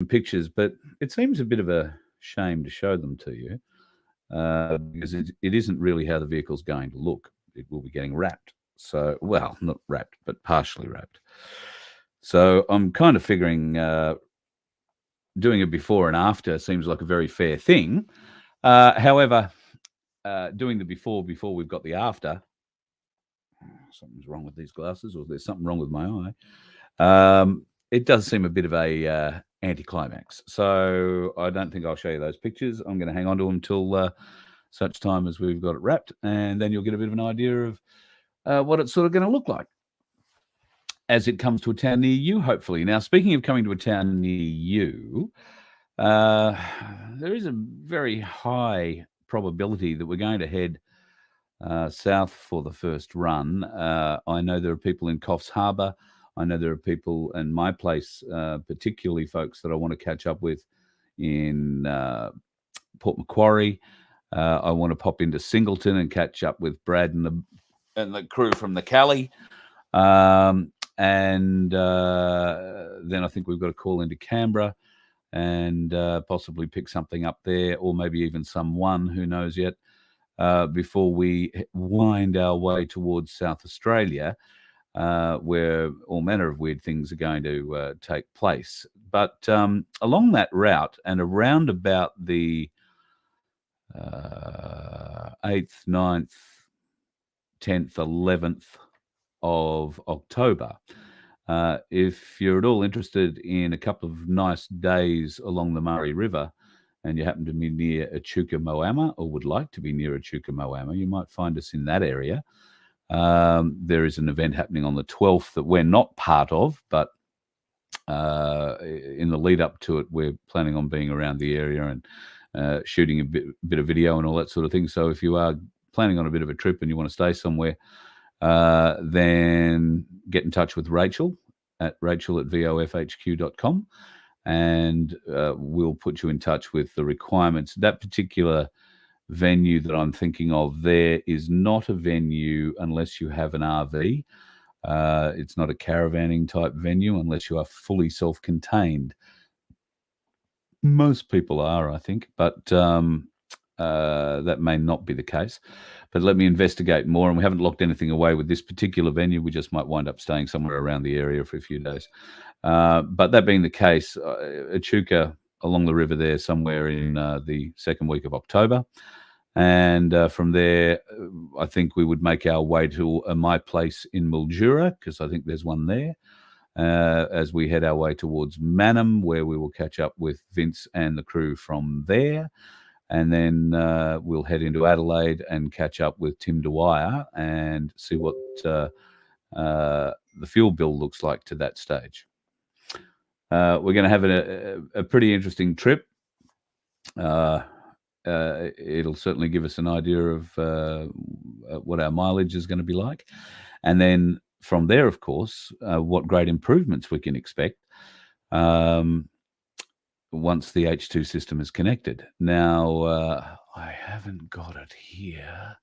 pictures, but it seems a bit of a shame to show them to you because it isn't really how the vehicle's going to look. It will be getting wrapped. So, well, not wrapped, but partially wrapped. So I'm kind of figuring doing a before and after seems like a very fair thing. However, doing the before we've got the after, something's wrong with these glasses, or there's something wrong with my eye. It does seem a bit of a anticlimax. So I don't think I'll show you those pictures. I'm going to hang on to them till such time as we've got it wrapped, and then you'll get a bit of an idea of what it's sort of going to look like as it comes to a town near you, hopefully. Now, speaking of coming to a town near you, there is a very high probability that we're going to head south for the first run. I know there are people in Coffs Harbour. I know there are people in my place, particularly folks that I want to catch up with in Port Macquarie. I want to pop into Singleton and catch up with Brad and the crew from the Cali. And then I think we've got a call into Canberra and possibly pick something up there, or maybe even someone, who knows yet, before we wind our way towards South Australia, where all manner of weird things are going to take place. But along that route and around about the 8th, 9th, 10th, 11th of October, if you're at all interested in a couple of nice days along the Murray River and you happen to be near Echuca Moama, or would like to be near Echuca Moama, you might find us in that area. There is an event happening on the 12th that we're not part of, but in the lead up to it, we're planning on being around the area and shooting a bit of video and all that sort of thing. So if you are planning on a bit of a trip and you want to stay somewhere, then get in touch with Rachel at vofhq.com, and we'll put you in touch with the requirements. That particular venue that I'm thinking of there is not a venue unless you have an RV. It's not a caravanning type venue unless you are fully self-contained. Most people are, I think, but that may not be the case. But let me investigate more, and we haven't locked anything away with this particular venue. We just might wind up staying somewhere around the area for a few days. But that being the case, Echuca along the river there somewhere in the second week of October. And from there, I think we would make our way to my place in Mildura, because I think there's one there, as we head our way towards Mannum, where we will catch up with Vince and the crew from there. And then we'll head into Adelaide and catch up with Tim Dwyer and see what the fuel bill looks like to that stage. We're going to have a pretty interesting trip. It'll certainly give us an idea of what our mileage is going to be like. And then from there, of course, what great improvements we can expect once the H2 system is connected. Now, I haven't got it here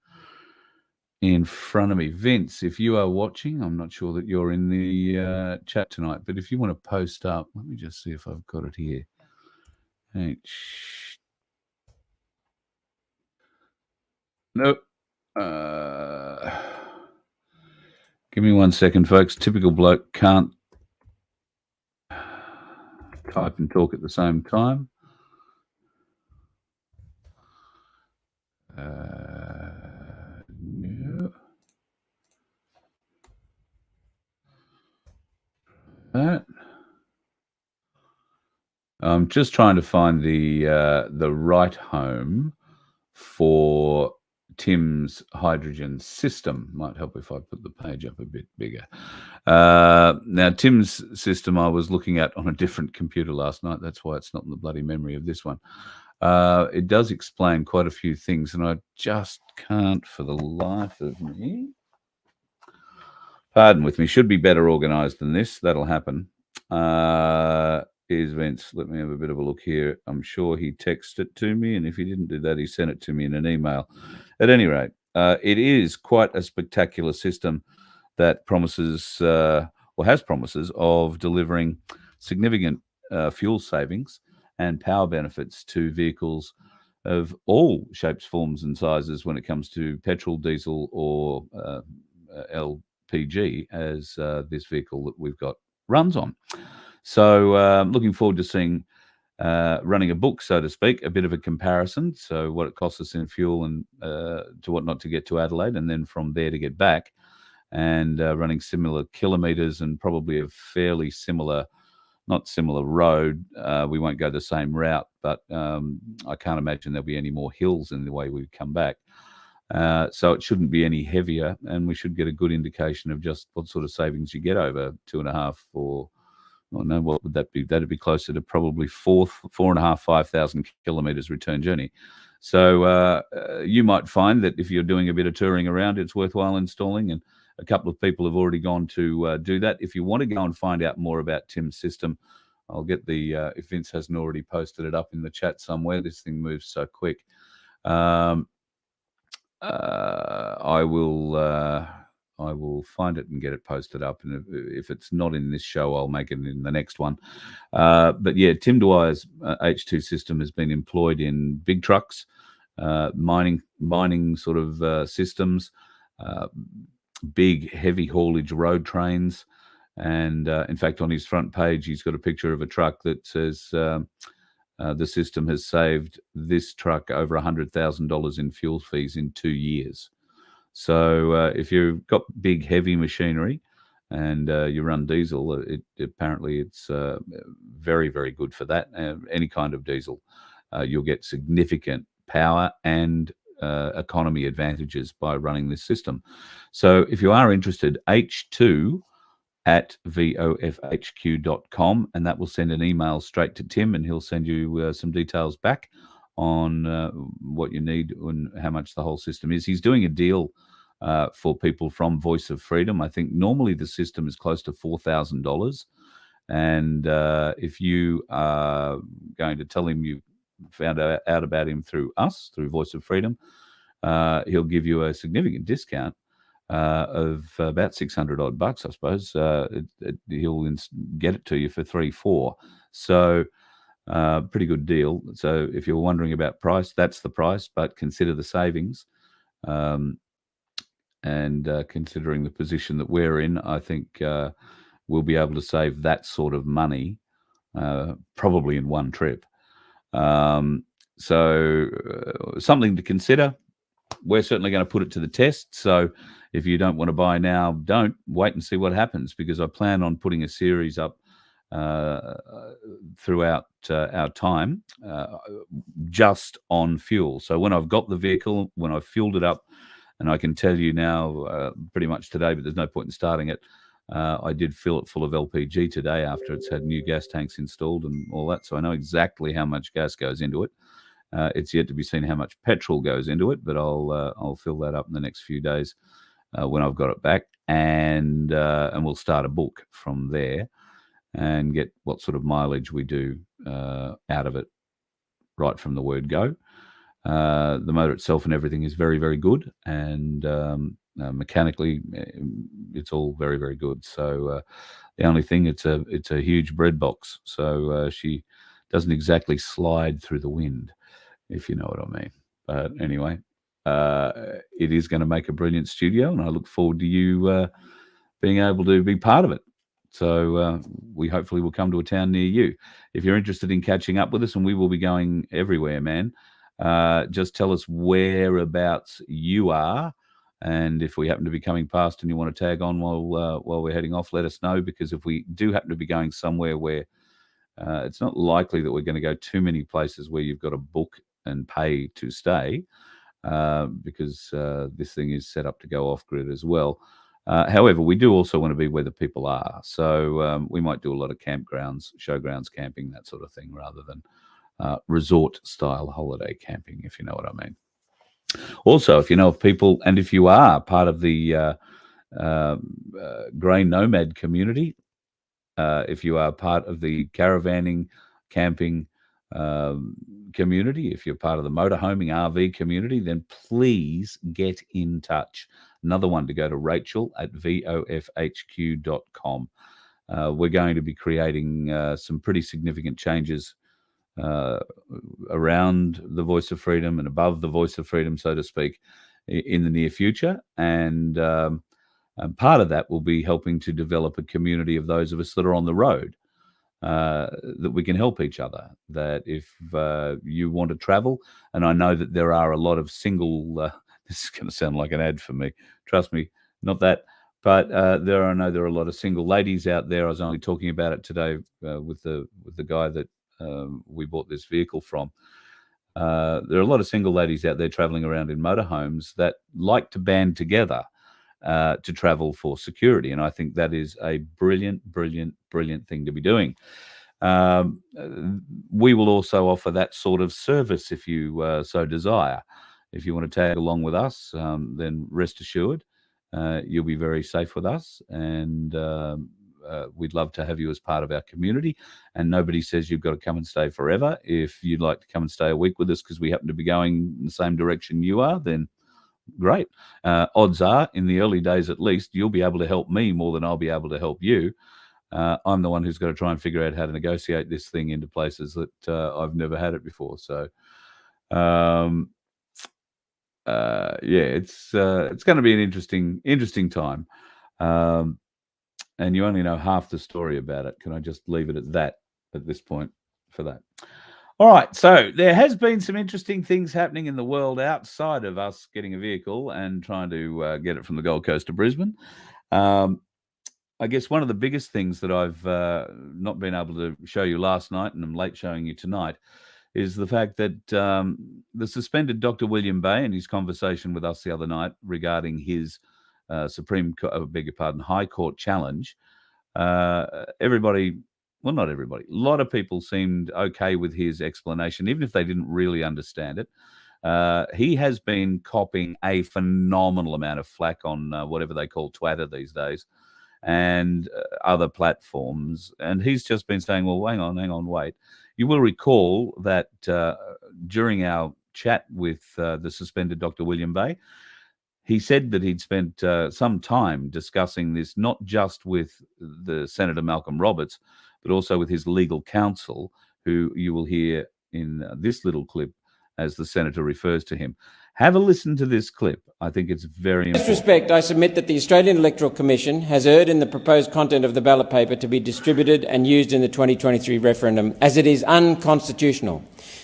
in front of me. Vince, if you are watching, I'm not sure that you're in the chat tonight, but if you want to post up, let me just see if I've got it here. Nope. Give me 1 second, folks. Typical bloke can't type and talk at the same time. Yeah. That. I'm just trying to find the right home for Tim's hydrogen system. Might help if I put the page up a bit bigger. Now, Tim's system I was looking at on a different computer last night. That's why it's not in the bloody memory of this one. It does explain quite a few things, and I just can't for the life of me. Pardon with me. Should be better organised than this. That'll happen. Is Vince. Let me have a bit of a look here. I'm sure he texted it to me, and if he didn't do that, he sent it to me in an email. At any rate, it is quite a spectacular system that promises or has promises of delivering significant fuel savings and power benefits to vehicles of all shapes, forms, and sizes when it comes to petrol, diesel, or LPG, as this vehicle that we've got runs on. So looking forward to seeing, running a book, so to speak, a bit of a comparison. So what it costs us in fuel and to what not to get to Adelaide, and then from there to get back, and running similar kilometres and probably a fairly similar, not similar road. We won't go the same route, but I can't imagine there'll be any more hills in the way we come back. So it shouldn't be any heavier, and we should get a good indication of just what sort of savings you get over 2.5 or, oh no, what would that be? That'd be closer to probably 4.5, 5,000 kilometres return journey. So you might find that if you're doing a bit of touring around, it's worthwhile installing, and a couple of people have already gone to do that. If you want to go and find out more about Tim's system, I'll get the, if Vince hasn't already posted it up in the chat somewhere, this thing moves so quick. I will find it and get it posted up, and if it's not in this show, I'll make it in the next one. But yeah, Tim Dwyer's H2 system has been employed in big trucks, mining sort of systems, big heavy haulage road trains, and in fact, on his front page, he's got a picture of a truck that says the system has saved this truck over $100,000 in fuel fees in 2 years. So if you've got big heavy machinery and you run diesel, apparently it's very, very good for that. Any kind of diesel, you'll get significant power and economy advantages by running this system. So if you are interested, h2@vofhq.com, and that will send an email straight to Tim, and he'll send you some details back on what you need and how much the whole system is. He's doing a deal for people from Voice of Freedom. I think normally the system is close to $4,000. And if you are going to tell him you found out about him through us, through Voice of Freedom, he'll give you a significant discount of about $600 bucks, I suppose. He'll get it to you for $3,400. So pretty good deal. So if you're wondering about price, that's the price, but consider the savings. And considering the position that we're in, I think we'll be able to save that sort of money probably in one trip. So something to consider. We're certainly going to put it to the test. So if you don't want to buy now, don't wait and see what happens, because I plan on putting a series up throughout our time just on fuel. So when I've got the vehicle, when I've fueled it up, and I can tell you now pretty much today, but there's no point in starting it, I did fill it full of LPG today after it's had new gas tanks installed and all that. So I know exactly how much gas goes into it. It's yet to be seen how much petrol goes into it, but I'll fill that up in the next few days when I've got it back, and we'll start a book from there and get what sort of mileage we do out of it right from the word go. The motor itself and everything is very, very good, and mechanically it's all very, very good. So the only thing, it's a huge bread box, so she doesn't exactly slide through the wind, if you know what I mean. But anyway, it is going to make a brilliant studio, and I look forward to you being able to be part of it. So we hopefully will come to a town near you. If you're interested in catching up with us, and we will be going everywhere, man, just tell us whereabouts you are. And if we happen to be coming past and you want to tag on while we're heading off, let us know, because if we do happen to be going somewhere where it's not likely that we're going to go too many places where you've got to book and pay to stay, because this thing is set up to go off-grid as well. However, we do also want to be where the people are. So we might do a lot of campgrounds, showgrounds camping, that sort of thing, rather than resort-style holiday camping, if you know what I mean. Also, if you know of people, and if you are part of the grey nomad community, if you are part of the caravanning, camping community, if you're part of the motorhoming RV community, then please get in touch. Another one to go to Rachel@vofhq.com. we're going to be creating some pretty significant changes around the voice of freedom and above the voice of freedom, so to speak, in the near future. And part of that will be helping to develop a community of those of us that are on the road, that we can help each other. That if you want to travel, and I know that there are a lot of single, this is going to sound like an ad for me, trust me, not that, but I know there are a lot of single ladies out there. I was only talking about it today with the guy that we bought this vehicle from. There are a lot of single ladies out there traveling around in motorhomes that like to band together to travel for security. And I think that is a brilliant, brilliant, brilliant thing to be doing. We will also offer that sort of service if you so desire. If you want to tag along with us, then rest assured, you'll be very safe with us. And we'd love to have you as part of our community. And nobody says you've got to come and stay forever. If you'd like to come and stay a week with us because we happen to be going in the same direction you are, then great. Odds are, in the early days at least, you'll be able to help me more than I'll be able to help you. I'm the one who's got to try and figure out how to negotiate this thing into places that I've never had it before. So, it's going to be an interesting time. And you only know half the story about it. Can I just leave it at that at this point for that? All right, so there has been some interesting things happening in the world outside of us getting a vehicle and trying to get it from the Gold Coast to Brisbane. I guess one of the biggest things that I've not been able to show you last night, and I'm late showing you tonight, is the fact that the suspended Dr. William Bay in his conversation with us the other night regarding his High Court challenge, everybody, well, not everybody, a lot of people seemed okay with his explanation, even if they didn't really understand it. He has been copping a phenomenal amount of flack on whatever they call Twitter these days and other platforms. And he's just been saying, well, hang on, wait. You will recall that during our chat with the suspended Dr. William Bay, he said that he'd spent some time discussing this, not just with the Senator Malcolm Roberts, but also with his legal counsel, who you will hear in this little clip as the Senator refers to him. Have a listen to this clip. I think it's very important. In this respect, I submit that the Australian Electoral Commission has erred in the proposed content of the ballot paper to be distributed and used in the 2023 referendum, as it is unconstitutional.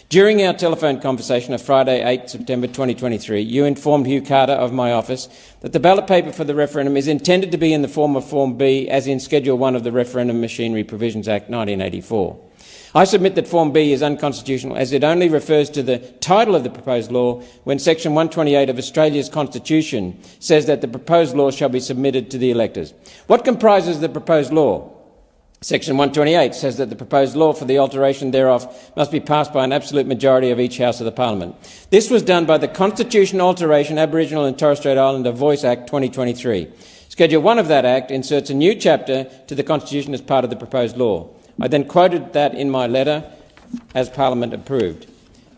During our telephone conversation of Friday, 8 September 2023, you informed Hugh Carter of my office that the ballot paper for the referendum is intended to be in the form of Form B, as in Schedule 1 of the Referendum Machinery Provisions Act 1984. I submit that Form B is unconstitutional as it only refers to the title of the proposed law when Section 128 of Australia's Constitution says that the proposed law shall be submitted to the electors. What comprises the proposed law? Section 128 says that the proposed law for the alteration thereof must be passed by an absolute majority of each House of the Parliament. This was done by the Constitutional Alteration Aboriginal and Torres Strait Islander Voice Act 2023. Schedule 1 of that Act inserts a new chapter to the Constitution as part of the proposed law. I then quoted that in my letter as Parliament approved.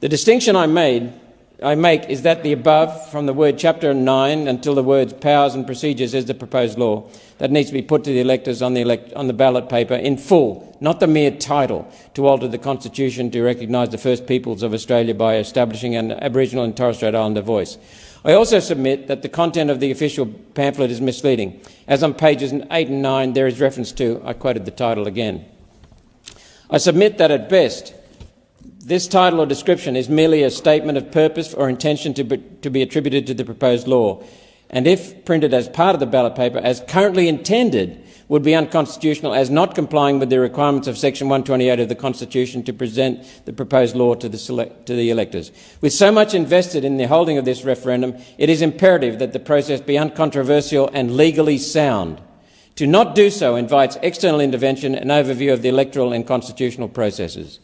The distinction I make is that the above, from the word Chapter 9 until the words powers and procedures, is the proposed law that needs to be put to the electors on the ballot paper in full, not the mere title, to alter the Constitution to recognise the First Peoples of Australia by establishing an Aboriginal and Torres Strait Islander voice. I also submit that the content of the official pamphlet is misleading, as on pages 8 and 9 there is reference to, I quoted the title again. I submit that at best, this title or description is merely a statement of purpose or intention to be attributed to the proposed law, and if printed as part of the ballot paper as currently intended, would be unconstitutional as not complying with the requirements of Section 128 of the Constitution to present the proposed law to the electors. With so much invested in the holding of this referendum, it is imperative that the process be uncontroversial and legally sound. To not do so invites external intervention and overview of the electoral and constitutional processes.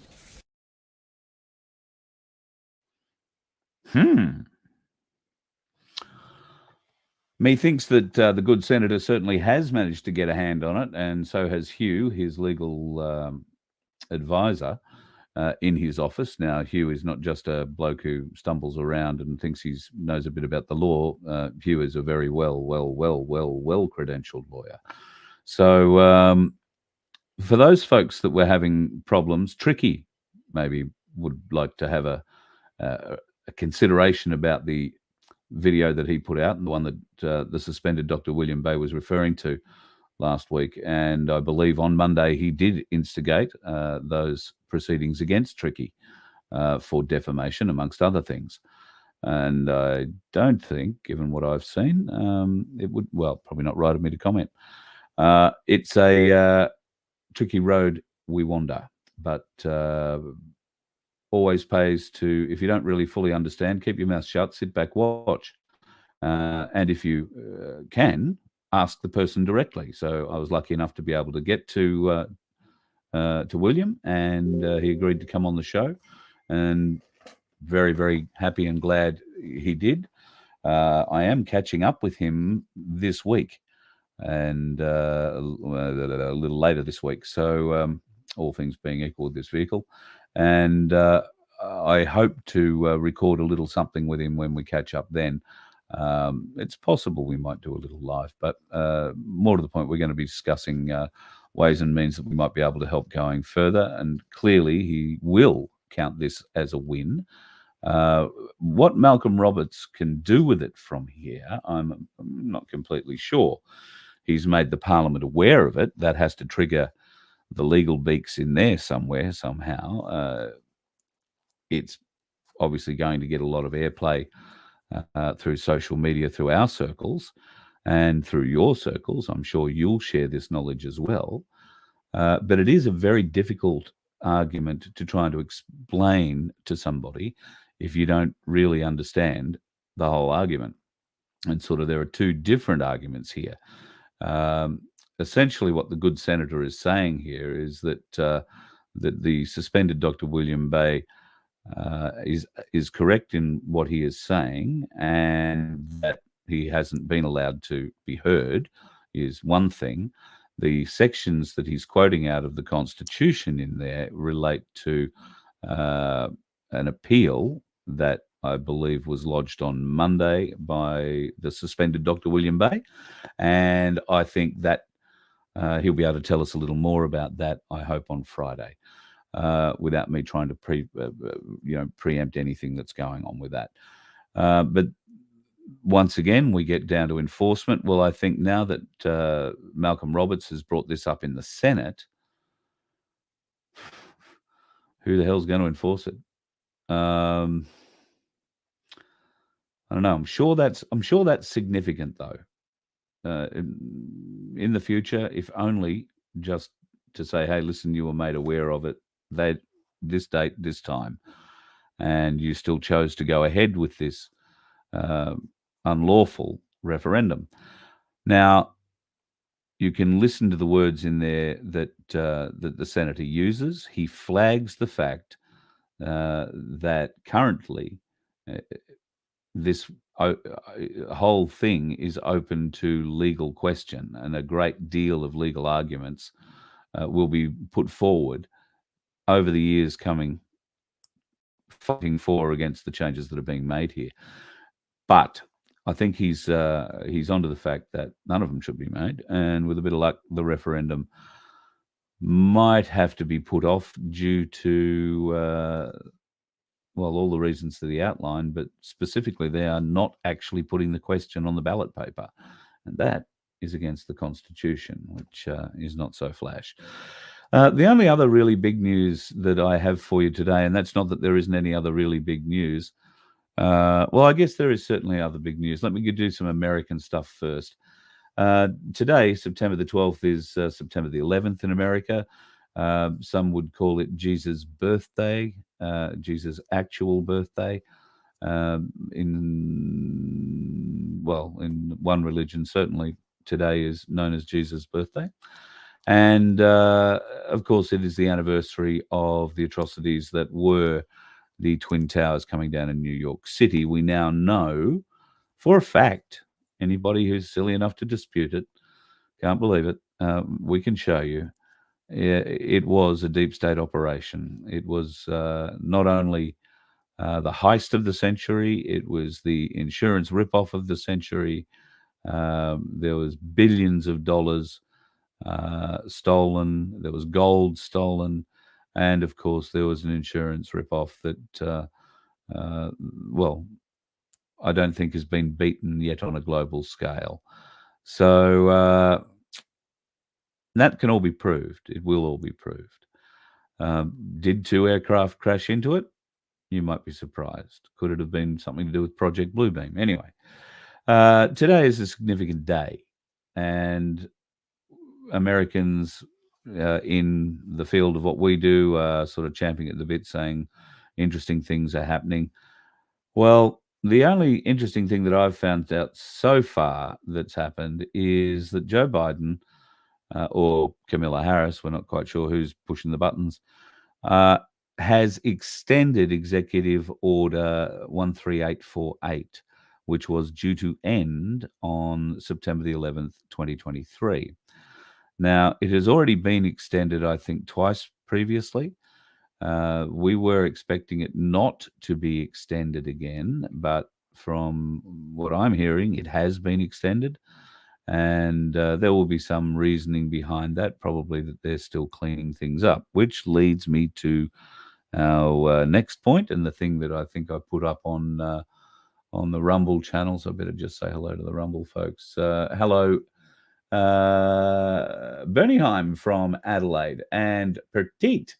Methinks that the good senator certainly has managed to get a hand on it, and so has Hugh, his legal advisor in his office. Now, Hugh is not just a bloke who stumbles around and thinks he knows a bit about the law. Hugh is a very well credentialed lawyer. So for those folks that were having problems, Tricky maybe would like to have a consideration about the video that he put out, and the one that the suspended Dr. William Bay was referring to last week. And I believe on Monday he did instigate those proceedings against Tricky for defamation, amongst other things. And I don't think, given what I've seen, it would, well, probably not right of me to comment. It's a tricky road we wander, but always pays to, if you don't really fully understand, keep your mouth shut, sit back, watch. And if you can, ask the person directly. So I was lucky enough to be able to get to William, and he agreed to come on the show, and very, very happy and glad he did. I am catching up with him this week, and a little later this week. So all things being equal with this vehicle, and I hope to record a little something with him when we catch up then. It's possible we might do a little live, but more to the point, we're going to be discussing ways and means that we might be able to help going further. And clearly he will count this as a win. What Malcolm Roberts can do with it from here, I'm not completely sure. He's made the Parliament aware of it. That has to trigger the legal beaks in there somewhere, somehow. It's obviously going to get a lot of airplay through social media, through our circles, and through your circles. I'm sure you'll share this knowledge as well. But it is a very difficult argument to try to explain to somebody if you don't really understand the whole argument. And sort of there are two different arguments here. Essentially, what the good senator is saying here is that that the suspended Dr. William Bay is correct in what he is saying, and that he hasn't been allowed to be heard is one thing. The sections that he's quoting out of the Constitution in there relate to an appeal that I believe was lodged on Monday by the suspended Dr. William Bay. And I think that he'll be able to tell us a little more about that, I hope, on Friday, without me trying to preempt anything that's going on with that. But once again, we get down to enforcement. Well, I think now that Malcolm Roberts has brought this up in the Senate, who the hell's going to enforce it? I don't know. I'm sure that's significant, though. In the future, if only just to say, hey, listen, you were made aware of it, this date, this time, and you still chose to go ahead with this unlawful referendum. Now, you can listen to the words in there that the senator uses. He flags the fact that currently this whole thing is open to legal question, and a great deal of legal arguments will be put forward over the years coming, fighting for or against the changes that are being made here. But I think he's onto the fact that none of them should be made, and with a bit of luck, the referendum might have to be put off due to all the reasons that he outlined, but specifically they are not actually putting the question on the ballot paper, and that is against the Constitution, which is not so flash. The only other really big news that I have for you today, and that's not that there isn't any other really big news. Well, I guess there is certainly other big news. Let me do some American stuff first. Today, September the 12th, is September the 11th in America. Some would call it Jesus' birthday, Jesus' actual birthday. In one religion, certainly today is known as Jesus' birthday. And of course, it is the anniversary of the atrocities that were the Twin Towers coming down in New York City. We now know for a fact, anybody who's silly enough to dispute it, can't believe it, we can show you, it was a deep state operation. It was not only the heist of the century, it was the insurance ripoff of the century. There was billions of dollars stolen. There was gold stolen. And, of course, there was an insurance rip-off that, well, I don't think has been beaten yet on a global scale. So that can all be proved. It will all be proved. Did 2 aircraft crash into it? You might be surprised. Could it have been something to do with Project Bluebeam? Anyway, today is a significant day, and Americans in the field of what we do are sort of champing at the bit, saying interesting things are happening. Well, the only interesting thing that I've found out so far that's happened is that Joe Biden or Kamala Harris, we're not quite sure who's pushing the buttons, has extended Executive Order 13848, which was due to end on September the 11th, 2023. Now, it has already been extended, I think, twice previously. We were expecting it not to be extended again, but from what I'm hearing, it has been extended. And there will be some reasoning behind that, probably that they're still cleaning things up, which leads me to our next point, and the thing that I think I put up on the Rumble channels. I better just say hello to the Rumble folks. Hello, Bernheim from Adelaide, and Petite.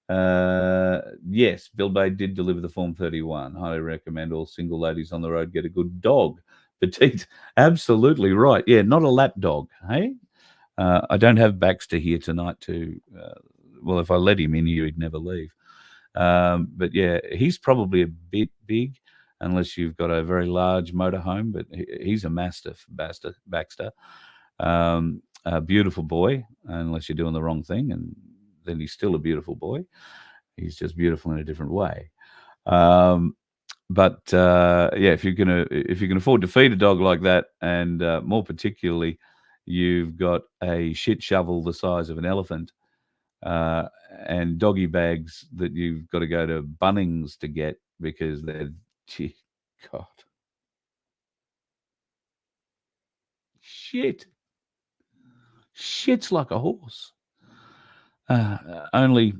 Yes, Bill Bay did deliver the Form 31. Highly recommend all single ladies on the road get a good dog. Petite, absolutely right. Yeah, not a lap dog, hey? I don't have Baxter here tonight to, well, if I let him in here, he'd never leave. But yeah, he's probably a bit big unless you've got a very large motorhome, but he's a mastiff, Baxter. A beautiful boy, unless you're doing the wrong thing, and then he's still a beautiful boy. He's just beautiful in a different way. But yeah, if you can afford to feed a dog like that, and more particularly, you've got a shit shovel the size of an elephant, and doggy bags that you've got to go to Bunnings to get because they're, gee, God, shit's like a horse. Only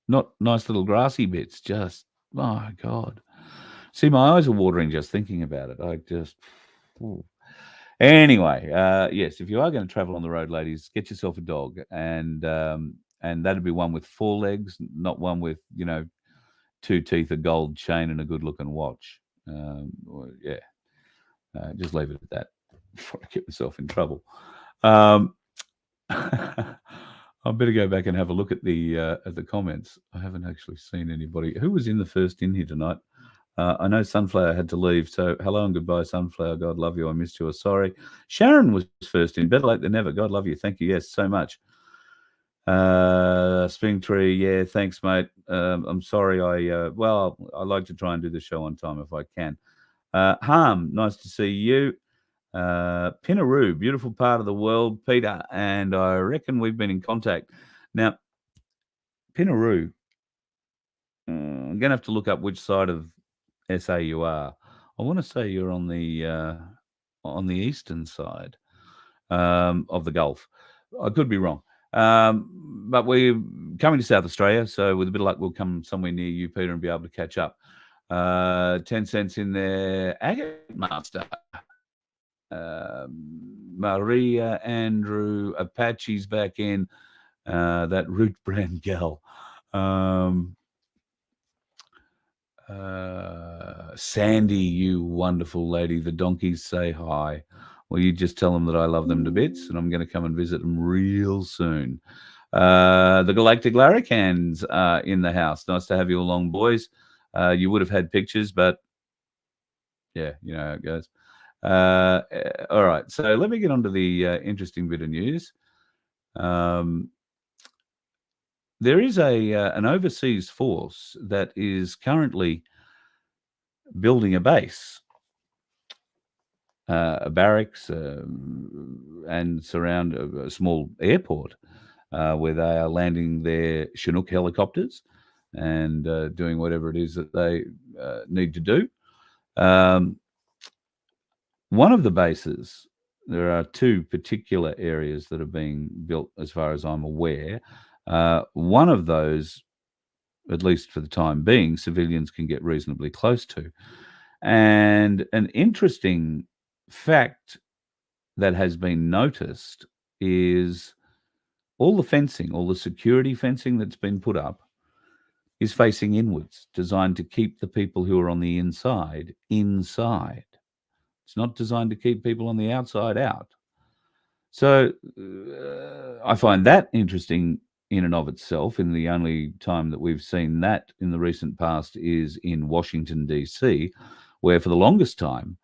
not nice little grassy bits. Just, oh God. See, my eyes are watering just thinking about it. I just. Ooh. Anyway, yes, if you are going to travel on the road, ladies, get yourself a dog, and that'd be one with 4 legs, not one with 2 teeth, a gold chain, and a good-looking watch. Yeah, just leave it at that before I get myself in trouble. I better go back and have a look at the comments. I haven't actually seen anybody. Who was in the first in here tonight? I know Sunflower had to leave, so hello and goodbye, Sunflower. God love you. I missed you. Sorry. Sharon was first in. Better late than never. God love you. Thank you. Yes, so much. Spring Tree. Yeah, thanks, mate. I'm sorry. I like to try and do the show on time if I can. Harm, nice to see you. Pinaroo, beautiful part of the world, Peter, and I reckon we've been in contact. Now, Pinaroo, I'm going to have to look up which side of SA you are. I want to say you're on the eastern side of the Gulf. I could be wrong. But we're coming to South Australia, so with a bit of luck, we'll come somewhere near you, Peter, and be able to catch up. 10 cents in there. Agate Master. Maria, Andrew, Apache's back in. That Root Brand gal. Sandy, you wonderful lady. The donkeys say hi. Well, you just tell them that I love them to bits, and I'm going to come and visit them real soon. The Galactic Larricans are in the house. Nice to have you along, boys. You would have had pictures, but yeah, you know how it goes. All right, so let me get on to the interesting bit of news. There is an overseas force that is currently building a base, a barracks, and surround a small airport where they are landing their Chinook helicopters and doing whatever it is that they need to do. One of the bases there are two particular areas that are being built, as far as I'm aware. One of those, at least for the time being, civilians can get reasonably close to. And an interesting fact that has been noticed is all the fencing, all the security fencing that's been put up is facing inwards, designed to keep the people who are on the inside inside. It's not designed to keep people on the outside out. So I find that interesting in and of itself. And the only time that we've seen that in the recent past is in Washington, D.C., where for the longest time,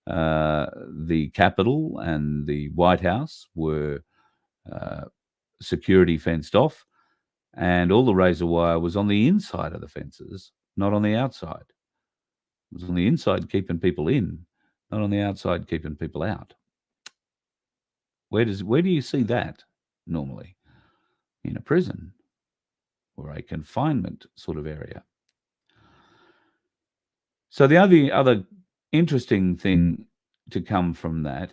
the Capitol and the White House were security fenced off, and all the razor wire was on the inside of the fences, not on the outside. It was on the inside keeping people in, not on the outside keeping people out. Where do you see that normally? In a prison or a confinement sort of area. So the other interesting thing to come from that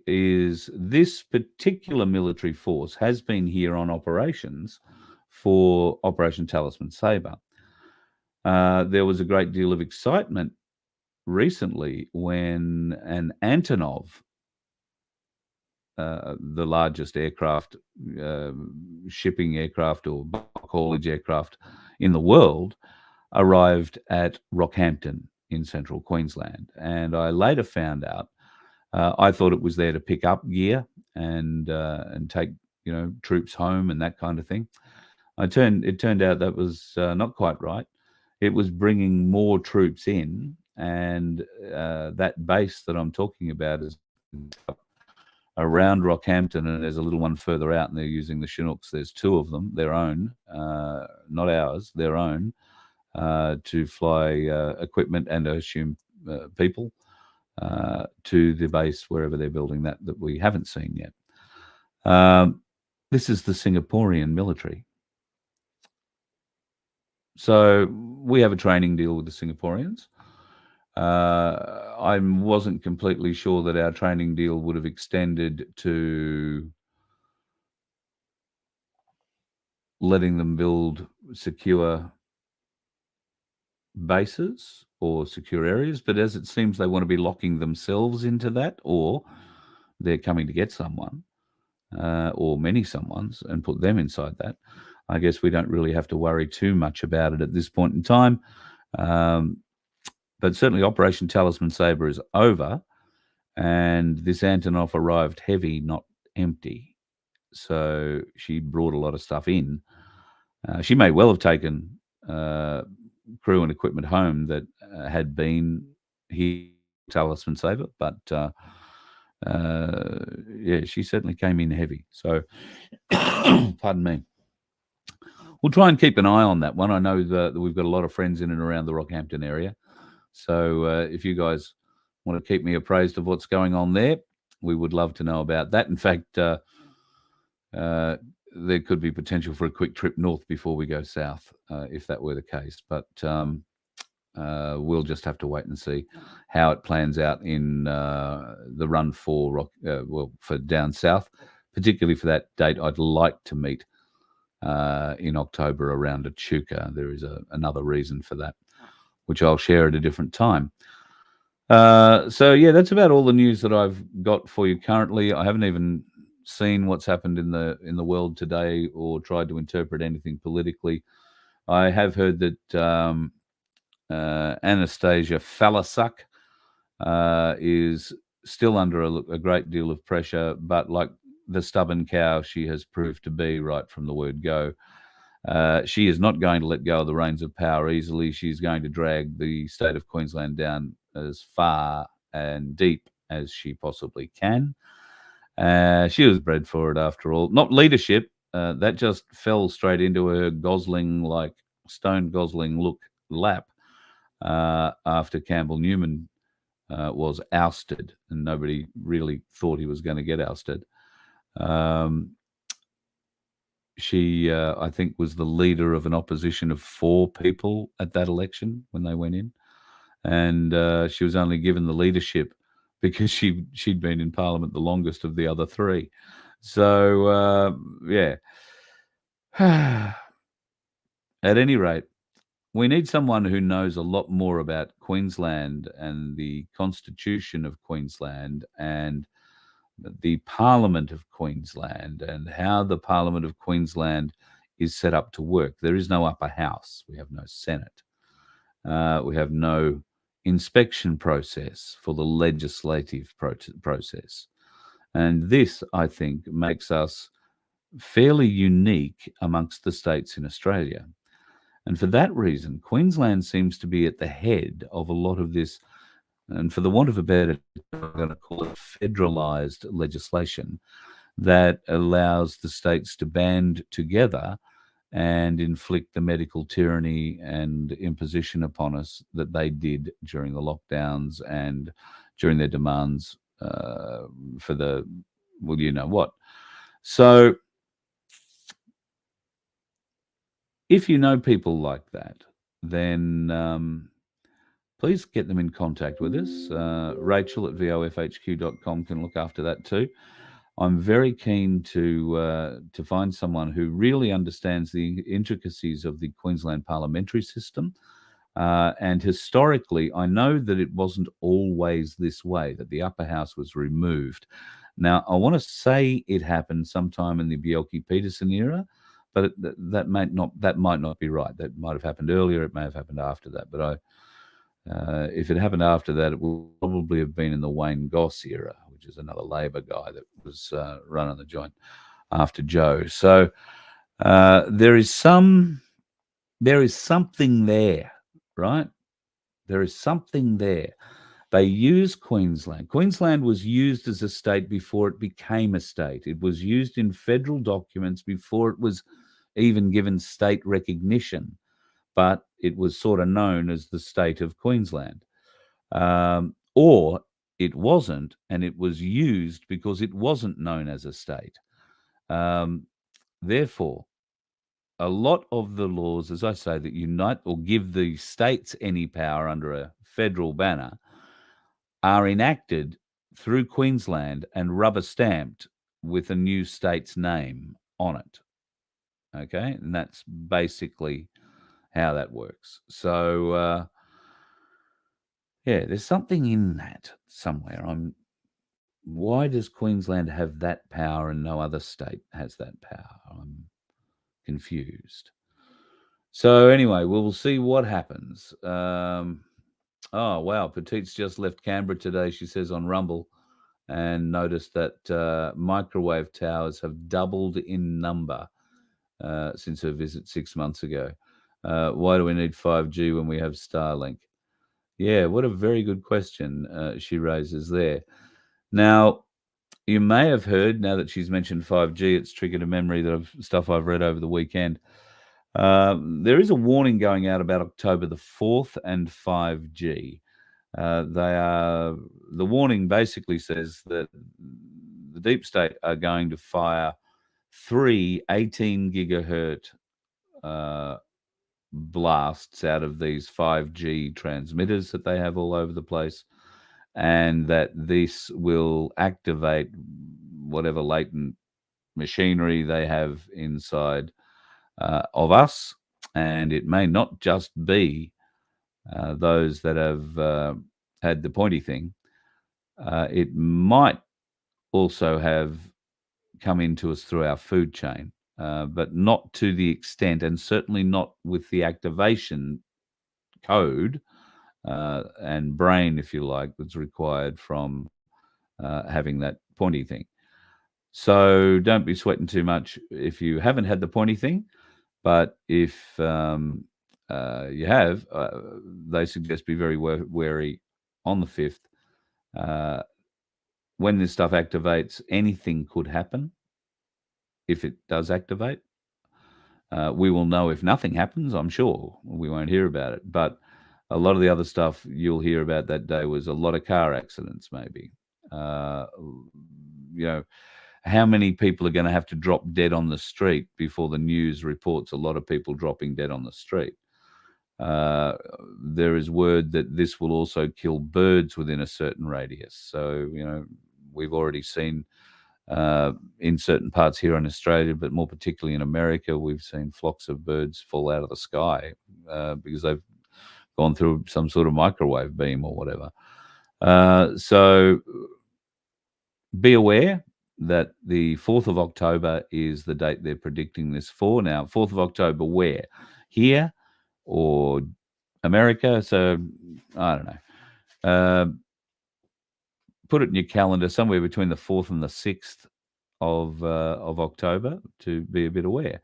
is this particular military force has been here on operations for Operation Talisman Sabre. There was a great deal of excitement recently when an Antonov, the largest aircraft, shipping aircraft or bulk haulage aircraft in the world, arrived at Rockhampton in central Queensland. And I later found out, I thought it was there to pick up gear and take troops home and that kind of thing. It turned out that was not quite right. It was bringing more troops in, and that base that I'm talking about is around Rockhampton, and there's a little one further out, and they're using the Chinooks. There's two of them, their own, not ours, their own, to fly equipment and I assume people to the base wherever they're building that we haven't seen yet. This is the Singaporean military. So we have a training deal with the Singaporeans. I wasn't completely sure that our training deal would have extended to letting them build secure bases or secure areas, but as it seems they want to be locking themselves into that, or they're coming to get someone or many someones and put them inside that. I guess we don't really have to worry too much about it at this point in time. But certainly Operation Talisman Sabre is over, and this Antonov arrived heavy, not empty. So she brought a lot of stuff in. She may well have taken crew and equipment home that had been here, Talisman Sabre, but yeah, she certainly came in heavy. So, pardon me. We'll try and keep an eye on that one. I know that we've got a lot of friends in and around the Rockhampton area. So if you guys want to keep me appraised of what's going on there, we would love to know about that. In fact, there could be potential for a quick trip north before we go south, if that were the case. But we'll just have to wait and see how it plans out in the run for for down south, particularly for that date. I'd like to meet in October around Echuca. There is another reason for that, which I'll share at a different time. So yeah, that's about all the news that I've got for you currently. I haven't even seen what's happened in the world today or tried to interpret anything politically. I have heard that Anastasia Falasuk is still under a great deal of pressure, but like the stubborn cow she has proved to be right from the word go, she is not going to let go of the reins of power easily. She's going to drag the state of Queensland down as far and deep as she possibly can. She was bred for it after all. Not leadership. That just fell straight into her stone Gosling look lap after Campbell Newman was ousted, and nobody really thought he was going to get ousted. She, I think, was the leader of an opposition of 4 people at that election when they went in. And she was only given the leadership because she'd been in Parliament the longest of the other three. So, yeah. At any rate, we need someone who knows a lot more about Queensland and the Constitution of Queensland and the Parliament of Queensland and how the Parliament of Queensland is set up to work. There is no upper house. We have no Senate. We have no inspection process for the legislative process. And this, I think, makes us fairly unique amongst the states in Australia. And for that reason, Queensland seems to be at the head of a lot of this, and for the want of a better, I'm going to call it federalised legislation that allows the states to band together and inflict the medical tyranny and imposition upon us that they did during the lockdowns and during their demands for the, well, you know what. So if you know people like that, then please get them in contact with us. Rachel at vofhq.com can look after that too. I'm very keen to find someone who really understands the intricacies of the Queensland parliamentary system. And historically, I know that it wasn't always this way, that the upper house was removed. Now, I want to say it happened sometime in the Bjelke-Petersen era, but that might not be right. That might have happened earlier. It may have happened after that. But if it happened after that, it will probably have been in the Wayne Goss era, which is another Labor guy that was running the joint after Joe. So there is something there, right? There is something there. They use Queensland. Queensland was used as a state before it became a state. It was used in federal documents before it was even given state recognition, but it was sort of known as the state of Queensland. Or it wasn't, and it was used because it wasn't known as a state. Therefore, a lot of the laws, as I say, that unite or give the states any power under a federal banner are enacted through Queensland and rubber stamped with a new state's name on it. Okay, and that's basically how that works. So, yeah, there's something in that somewhere. Why does Queensland have that power and no other state has that power? I'm confused. So anyway, we'll see what happens. Oh, wow. Petite's just left Canberra today, she says on Rumble, and noticed that microwave towers have doubled in number since her visit 6 months ago. Why do we need 5G when we have Starlink? Yeah, what a very good question she raises there. Now, you may have heard, now that she's mentioned 5G, it's triggered a memory of stuff I've read over the weekend. There is a warning going out about October the 4th and 5G. The warning basically says that the deep state are going to fire 3 18 gigahertz blasts out of these 5G transmitters that they have all over the place, and that this will activate whatever latent machinery they have inside of us. And it may not just be those that have had the pointy thing. It might also have come into us through our food chain, but not to the extent, and certainly not with the activation code and brain, if you like, that's required from having that pointy thing. So don't be sweating too much if you haven't had the pointy thing. But if you have, they suggest be very wary on the 5th. When this stuff activates, anything could happen. If it does activate, we will know. If nothing happens, I'm sure we won't hear about it. But a lot of the other stuff you'll hear about that day was a lot of car accidents, maybe. You know, how many people are going to have to drop dead on the street before the news reports a lot of people dropping dead on the street? there is word that this will also kill birds within a certain radius. So, we've already seen in certain parts here in Australia, but more particularly in America, we've seen flocks of birds fall out of the sky because they've gone through some sort of microwave beam or whatever. So be aware that the 4th of October is the date they're predicting this for. Now, 4th of October, where? Here or America? So, I don't know. Put it in your calendar somewhere between the 4th and the 6th of October to be a bit aware.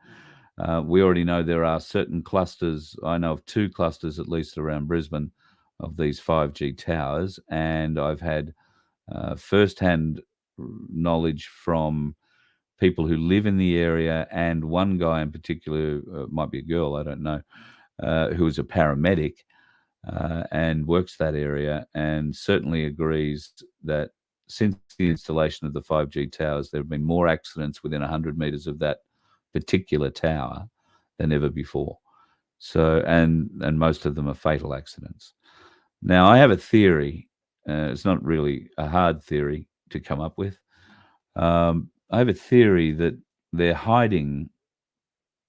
We already know there are certain clusters. I know of 2 clusters at least around Brisbane of these 5G towers, and I've had first-hand knowledge from people who live in the area, and one guy in particular, might be a girl, I don't know, who is a paramedic and works that area, and certainly agrees that since the installation of the 5G towers, there have been more accidents within 100 metres of that particular tower than ever before. So, and most of them are fatal accidents. Now, I have a theory. It's not really a hard theory to come up with. I have a theory that they're hiding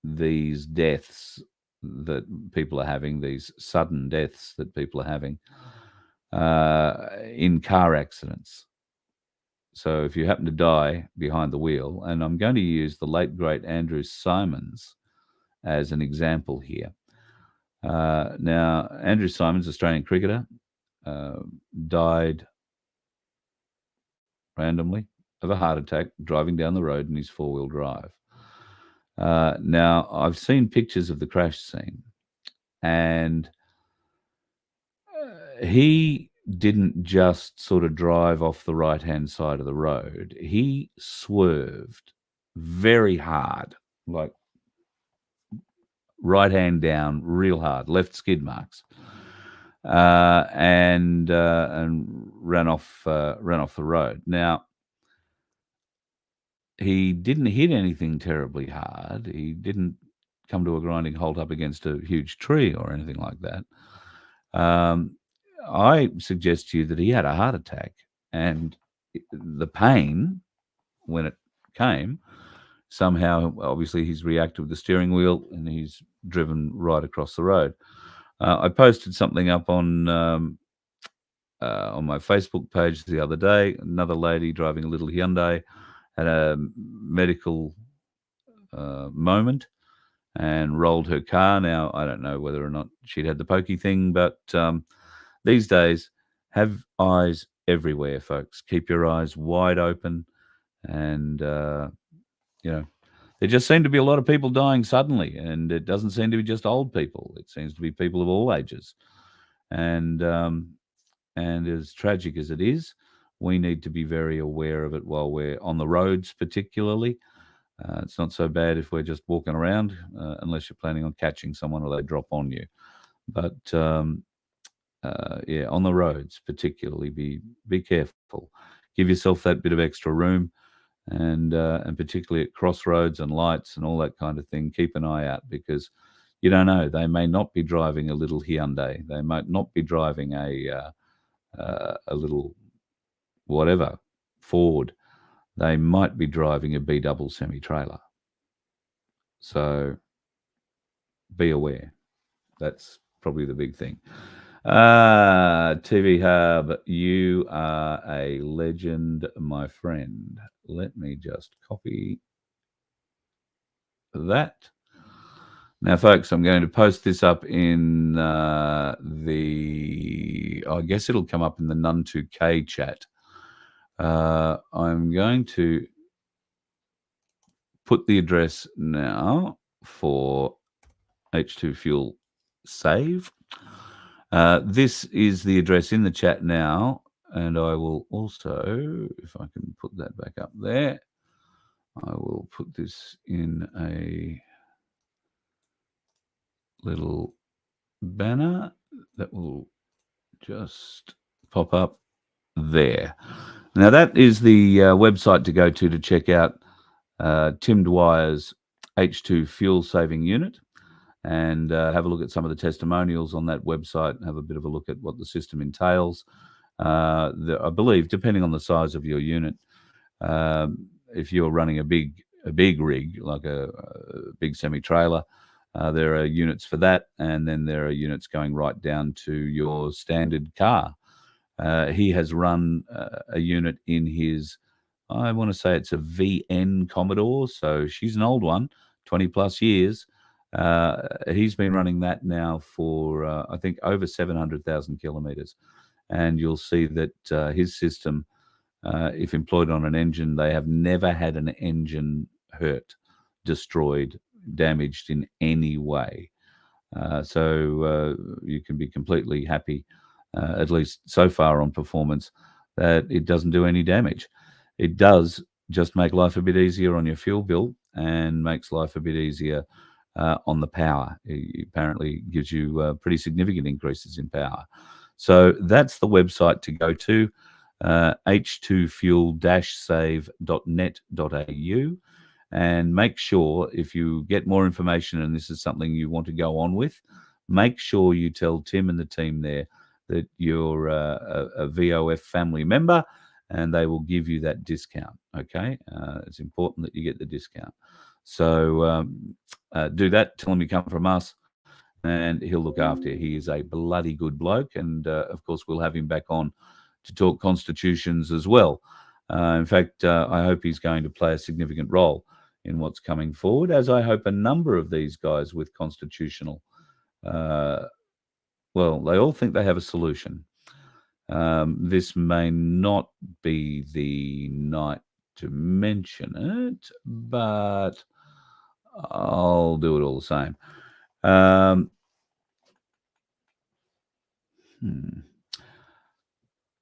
these deaths that people are having, these sudden deaths that people are having in car accidents. So if you happen to die behind the wheel, and I'm going to use the late, great Andrew Symonds as an example here. Now, Andrew Symonds, Australian cricketer, died randomly of a heart attack driving down the road in his 4-wheel drive. Now, I've seen pictures of the crash scene, and he didn't just sort of drive off the right-hand side of the road. He swerved very hard, like right hand down real hard, left skid marks, and ran off the road. Now, he didn't hit anything terribly hard. He didn't come to a grinding halt up against a huge tree or anything like that. I suggest to you that he had a heart attack, and the pain, when it came, somehow, obviously, he's reacted with the steering wheel and he's driven right across the road. I posted something up on my Facebook page the other day. Another lady driving a little Hyundai had a medical moment and rolled her car. Now, I don't know whether or not she'd had the pokey thing, but these days, have eyes everywhere, folks. Keep your eyes wide open. And, there just seem to be a lot of people dying suddenly, and it doesn't seem to be just old people. It seems to be people of all ages. And as tragic as it is, we need to be very aware of it while we're on the roads, particularly. It's not so bad if we're just walking around, unless you're planning on catching someone or they drop on you. But on the roads, particularly, be careful. Give yourself that bit of extra room, and particularly at crossroads and lights and all that kind of thing. Keep an eye out, because you don't know. They may not be driving a little Hyundai. They might not be driving a little whatever Ford. They might be driving a B-double semi-trailer. So be aware. That's probably the big thing. TV Hub, you are a legend, my friend. Let me just copy that. Now, folks, I'm going to post this up in I guess it'll come up in the Nun2K chat. I'm going to put the address now for H2 Fuel Save. This is the address in the chat now, and I will also, if I can put that back up there, I will put this in a little banner that will just pop up there. Now, that is the website to go to check out Tim Dwyer's H2 fuel saving unit. and have a look at some of the testimonials on that website and have a bit of a look at what the system entails. I believe, depending on the size of your unit, if you're running a big rig, like a big semi-trailer, there are units for that, and then there are units going right down to your standard car. He has run a unit in his, I want to say it's a VN Commodore, so she's an old one, 20 plus years. He's been running that now for, I think, over 700,000 kilometres. And you'll see that his system, if employed on an engine, they have never had an engine hurt, destroyed, damaged in any way. So you can be completely happy, at least so far on performance, that it doesn't do any damage. It does just make life a bit easier on your fuel bill and makes life a bit easier on the power. It apparently gives you pretty significant increases in power. So that's the website to go to, h2fuel-save.net.au. And make sure, if you get more information and this is something you want to go on with, make sure you tell Tim and the team there that you're a VoF family member, and they will give you that discount, okay? It's important that you get the discount. So do that, tell him you come from us, and he'll look after you. He is a bloody good bloke, and of course we'll have him back on to talk constitutions as well. In fact, I hope he's going to play a significant role in what's coming forward, as I hope a number of these guys with constitutional, well, they all think they have a solution. This may not be the night to mention it, but I'll do it all the same.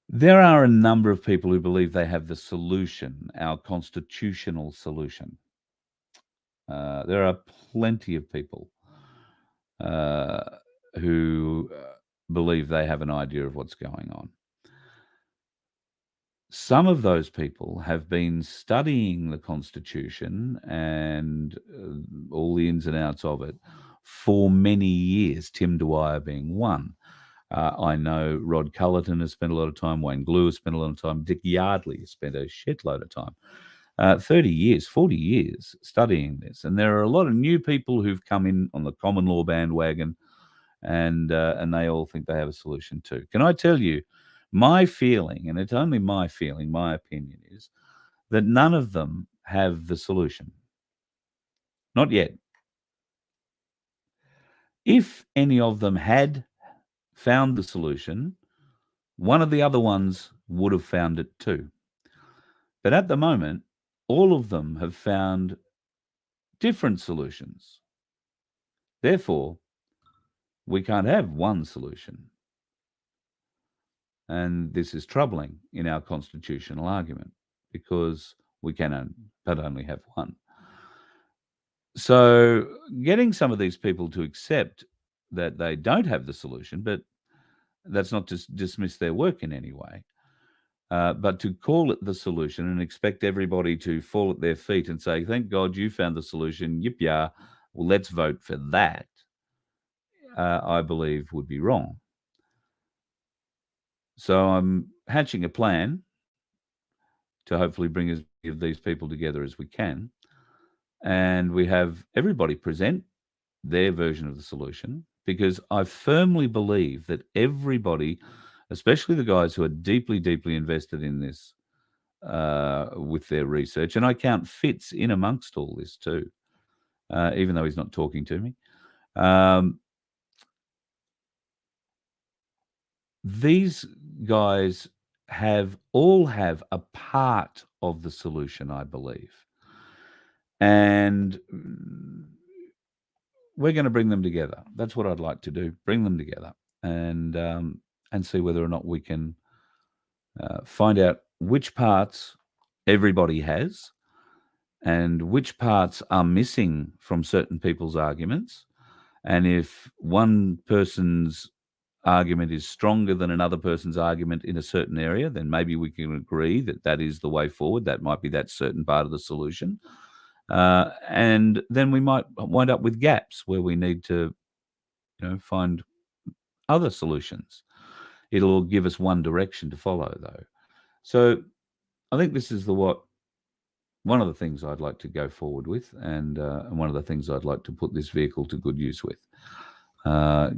There are a number of people who believe they have the solution, our constitutional solution. There are plenty of people who believe they have an idea of what's going on. Some of those people have been studying the Constitution and all the ins and outs of it for many years, Tim Dwyer being one. I know Rod Cullerton has spent a lot of time, Wayne Glue has spent a lot of time, Dick Yardley has spent a shitload of time. 30 years, 40 years studying this. And there are a lot of new people who've come in on the common law bandwagon, and they all think they have a solution too. Can I tell you, my feeling, and it's only my feeling, my opinion is that none of them have the solution. Not yet. If any of them had found the solution, one of the other ones would have found it too. But at the moment, all of them have found different solutions. Therefore, we can't have one solution. And this is troubling in our constitutional argument, because we can but only have one. So getting some of these people to accept that they don't have the solution, but that's not to dismiss their work in any way, but to call it the solution and expect everybody to fall at their feet and say, thank God you found the solution, yip yeah, well, let's vote for that, I believe would be wrong. So I'm hatching a plan to hopefully bring as many of these people together as we can. And we have everybody present their version of the solution, because I firmly believe that everybody, especially the guys who are deeply, deeply invested in this with their research, and I count Fitz in amongst all this too, even though he's not talking to me. These guys all have a part of the solution, I believe. And we're going to bring them together. That's what I'd like to do, bring them together and see whether or not we can find out which parts everybody has and which parts are missing from certain people's arguments. And if one person's argument is stronger than another person's argument in a certain area, then maybe we can agree that that is the way forward. That might be that certain part of the solution. And then we might wind up with gaps where we need to, find other solutions. It'll give us one direction to follow, though. So I think this is one of the things I'd like to go forward with, and one of the things I'd like to put this vehicle to good use with.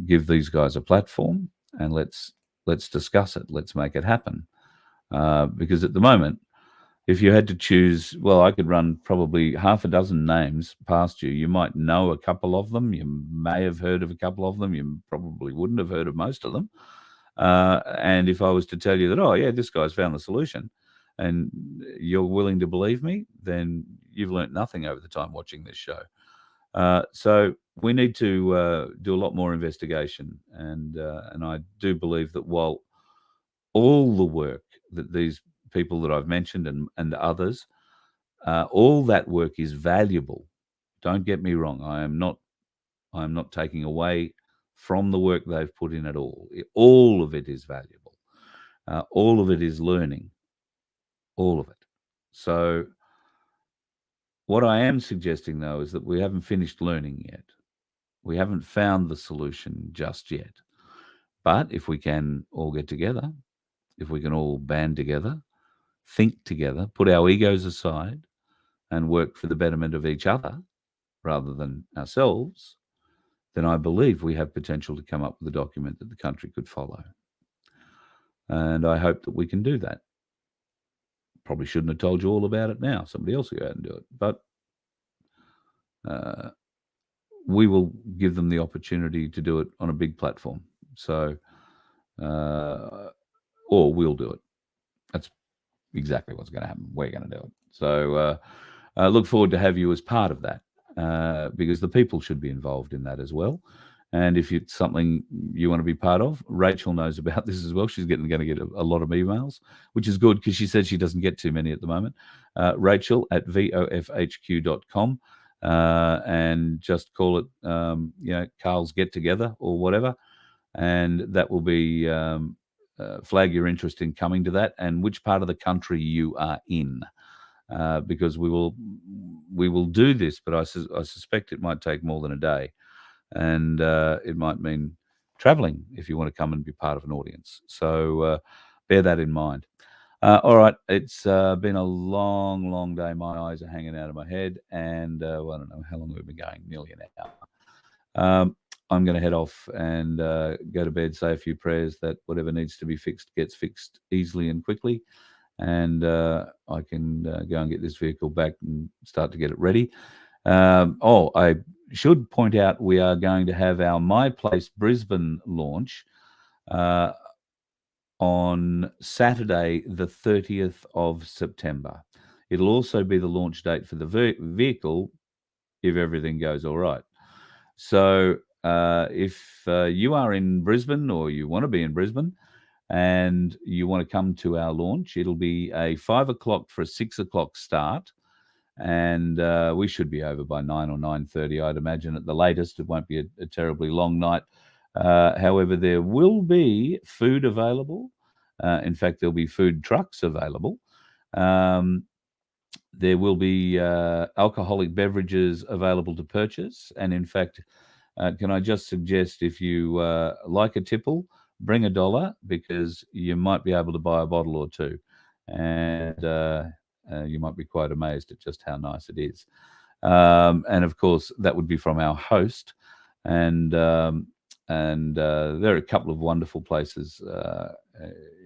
Give these guys a platform, and let's discuss it. Let's make it happen. Because at the moment, if you had to choose, well, I could run probably half a dozen names past you. You might know a couple of them. You may have heard of a couple of them. You probably wouldn't have heard of most of them. And if I was to tell you that, oh, yeah, this guy's found the solution, and you're willing to believe me, then you've learnt nothing over the time watching this show. So we need to do a lot more investigation. And I do believe that while all the work that these people that I've mentioned and others, all that work is valuable. Don't get me wrong. I am not taking away from the work they've put in at all. All of it is valuable. All of it is learning. All of it. So what I am suggesting, though, is that we haven't finished learning yet. We haven't found the solution just yet. But if we can all get together, if we can all band together, think together, put our egos aside, and work for the betterment of each other rather than ourselves, then I believe we have potential to come up with a document that the country could follow. And I hope that we can do that. Probably shouldn't have told you all about it now. Somebody else will go out and do it. But we will give them the opportunity to do it on a big platform. So, or we'll do it. That's exactly what's going to happen. We're going to do it. So look forward to have you as part of that, because the people should be involved in that as well. And if it's something you want to be part of, Rachel knows about this as well. She's going to get a lot of emails, which is good because she said she doesn't get too many at the moment. Rachel at vofhq.com, and just call it, Carl's Get Together or whatever. And that will be, flag your interest in coming to that and which part of the country you are in. Because we will do this, but I suspect it might take more than a day. And it might mean traveling if you want to come and be part of an audience. So bear that in mind. All right, it's been a long, long day. My eyes are hanging out of my head, and I don't know how long we've been going, nearly an hour. I'm going to head off and go to bed, say a few prayers that whatever needs to be fixed gets fixed easily and quickly, and I can go and get this vehicle back and start to get it ready. I should point out we are going to have our My Place Brisbane launch on Saturday, the 30th of September. It'll also be the launch date for the vehicle if everything goes all right. So if you are in Brisbane or you want to be in Brisbane and you want to come to our launch, it'll be a 5 o'clock for a 6 o'clock start. And we should be over by 9 or 9:30, I'd imagine, at the latest. It won't be a terribly long night. However, there will be food available. In fact, there'll be food trucks available. There will be alcoholic beverages available to purchase. And in fact, can I just suggest if you like a tipple, bring $1 because you might be able to buy a bottle or two. And you might be quite amazed at just how nice it is. And of course, that would be from our host. And there are a couple of wonderful places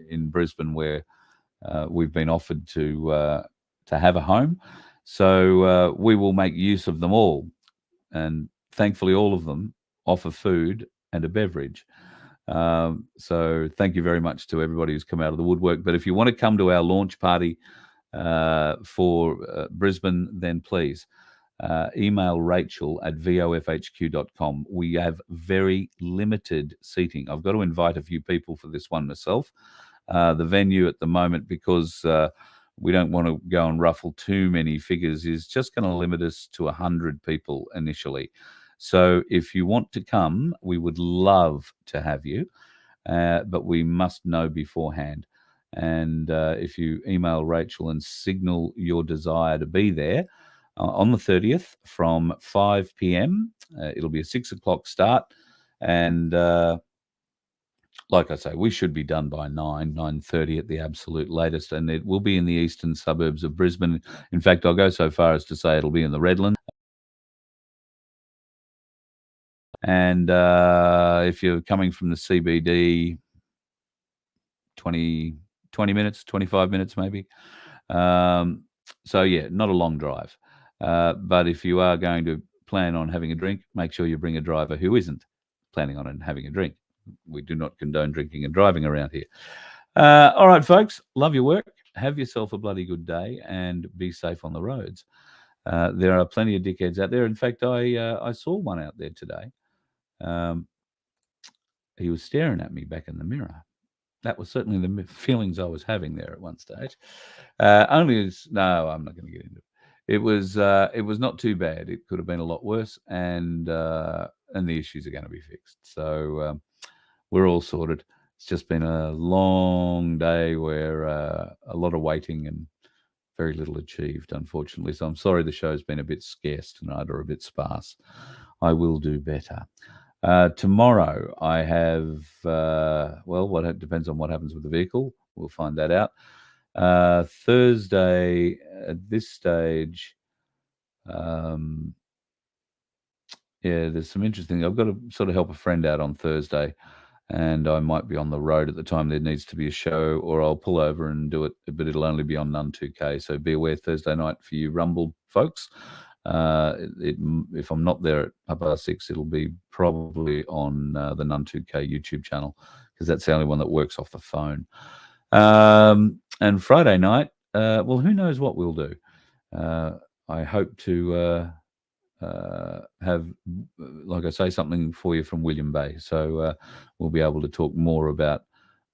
in Brisbane where we've been offered to have a home. So we will make use of them all. And thankfully, all of them offer food and a beverage. So thank you very much to everybody who's come out of the woodwork. But if you want to come to our launch party for Brisbane, then please email Rachel at vofhq.com. We have very limited seating. I've got to invite a few people for this one myself. The venue at the moment, because we don't want to go and ruffle too many figures, is just going to limit us to 100 people initially. So if you want to come, we would love to have you, but we must know beforehand. And if you email Rachel and signal your desire to be there, on the 30th from 5 p.m. It'll be a 6 o'clock start, and like I say, we should be done by 9:30 at the absolute latest, and it will be in the eastern suburbs of Brisbane. In fact, I'll go so far as to say it'll be in the Redlands. And if you're coming from the CBD, 20 minutes, 25 minutes maybe. So, yeah, not a long drive. But if you are going to plan on having a drink, make sure you bring a driver who isn't planning on having a drink. We do not condone drinking and driving around here. All right, folks, love your work. Have yourself a bloody good day and be safe on the roads. There are plenty of dickheads out there. In fact, I saw one out there today. He was staring at me back in the mirror. That was certainly the feelings I was having there at one stage. No, I'm not going to get into it. It was not too bad. It could have been a lot worse, and the issues are going to be fixed. So we're all sorted. It's just been a long day where a lot of waiting and very little achieved, unfortunately. So I'm sorry the show's been a bit scarce tonight or a bit sparse. I will do better. Tomorrow I have, it depends on what happens with the vehicle. We'll find that out. Thursday at this stage, there's some interesting. I've got to sort of help a friend out on Thursday, and I might be on the road at the time there needs to be a show, or I'll pull over and do it, but it'll only be on None 2K. So be aware Thursday night for you Rumble folks. If I'm not there at 6:30, it'll be probably on the None 2K YouTube channel, because that's the only one that works off the phone. And Friday night, who knows what we'll do. I hope to have, like I say, something for you from William Bay. So we'll be able to talk more about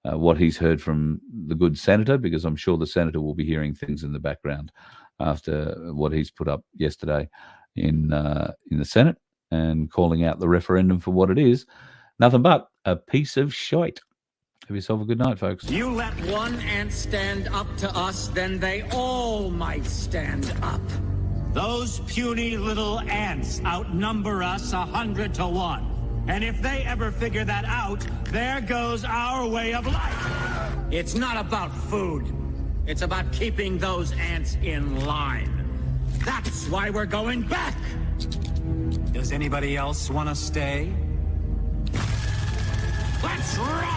what he's heard from the good senator, because I'm sure the senator will be hearing things in the background after what he's put up yesterday in the Senate, and calling out the referendum for what it is, nothing but a piece of shite. Have yourself a good night, folks. You let one ant stand up to us, then they all might stand up. Those puny little ants outnumber us 100 to 1. And if they ever figure that out, there goes our way of life. It's not about food. It's about keeping those ants in line. That's why we're going back. Does anybody else want to stay? Let's rock!